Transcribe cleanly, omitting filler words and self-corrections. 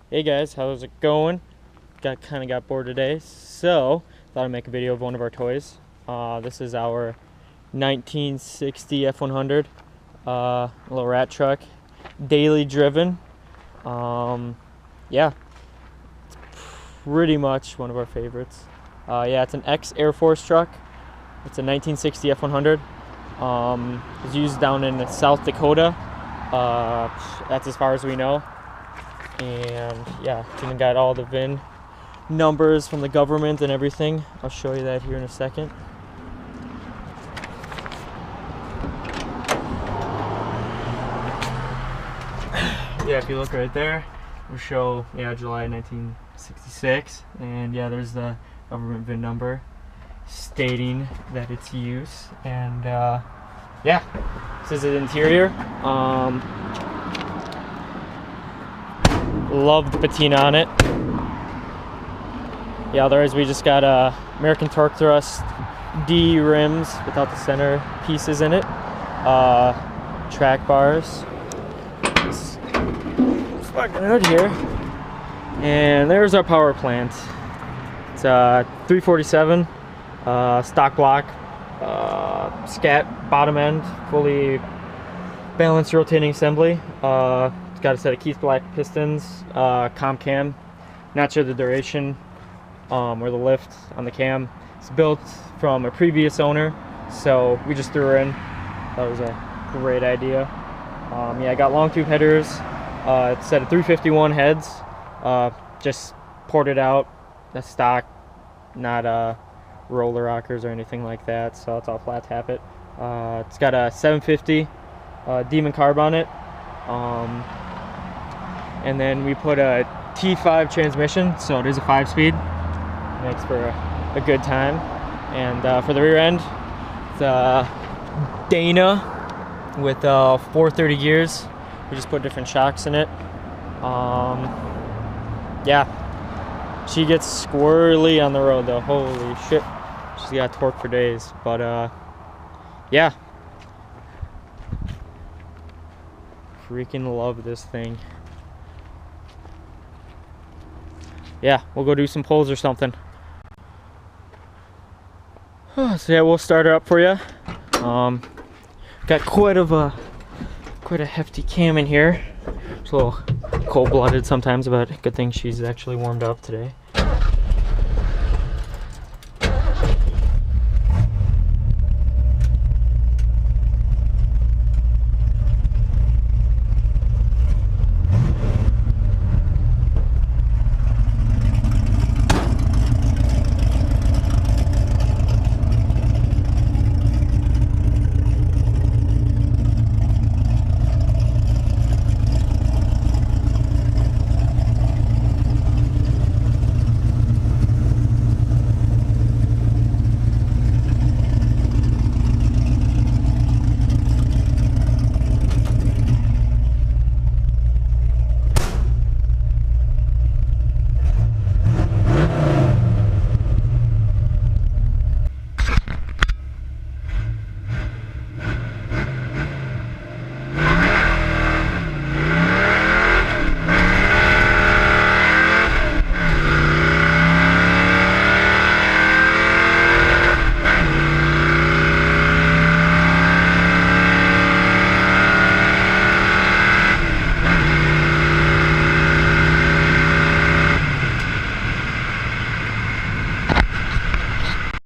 Hey guys, how's it going? Got bored today, so thought I'd make a video of one of our toys. This is our 1960 F100, little rat truck, daily driven. Yeah, it's pretty much one of our favorites. Yeah, it's an ex-Air Force truck. It's a 1960 F100. It's used down in South Dakota. That's as far as we know. And yeah, it's even got all the VIN numbers from the government and everything. I'll show you that here in a second. Yeah, if you look right there, we'll show July 1966, and yeah, there's the government VIN number stating that it's use. And yeah, this is the interior. Love the patina on it. Yeah, otherwise we just got American Torque Thrust D rims without the center pieces in it. Track bars. It's fucking hood here. And there's our power plant. It's 347 stock block, scat bottom end, fully balanced rotating assembly. It's got a set of Keith Black pistons, comp cam. Not sure the duration or the lift on the cam. It's built from a previous owner, so we just threw her in. That was a great idea. Yeah, I got long tube headers. It's a set of 351 heads. Just ported out. That's stock, not roller rockers or anything like that. So it's all flat tappet. It's got a 750 Demon carb on it. And then we put a T5 transmission, so it is a 5-speed. Makes for a good time. And for the rear end, it's Dana with 430 gears. We just put different shocks in it. Yeah, she gets squirrely on the road though. Holy shit, she's got torque for days. But yeah, freaking love this thing. Yeah, we'll go do some pulls or something. So yeah, we'll start her up for you. Got quite a hefty cam in here. It's a little cold-blooded sometimes, but good thing she's actually warmed up today.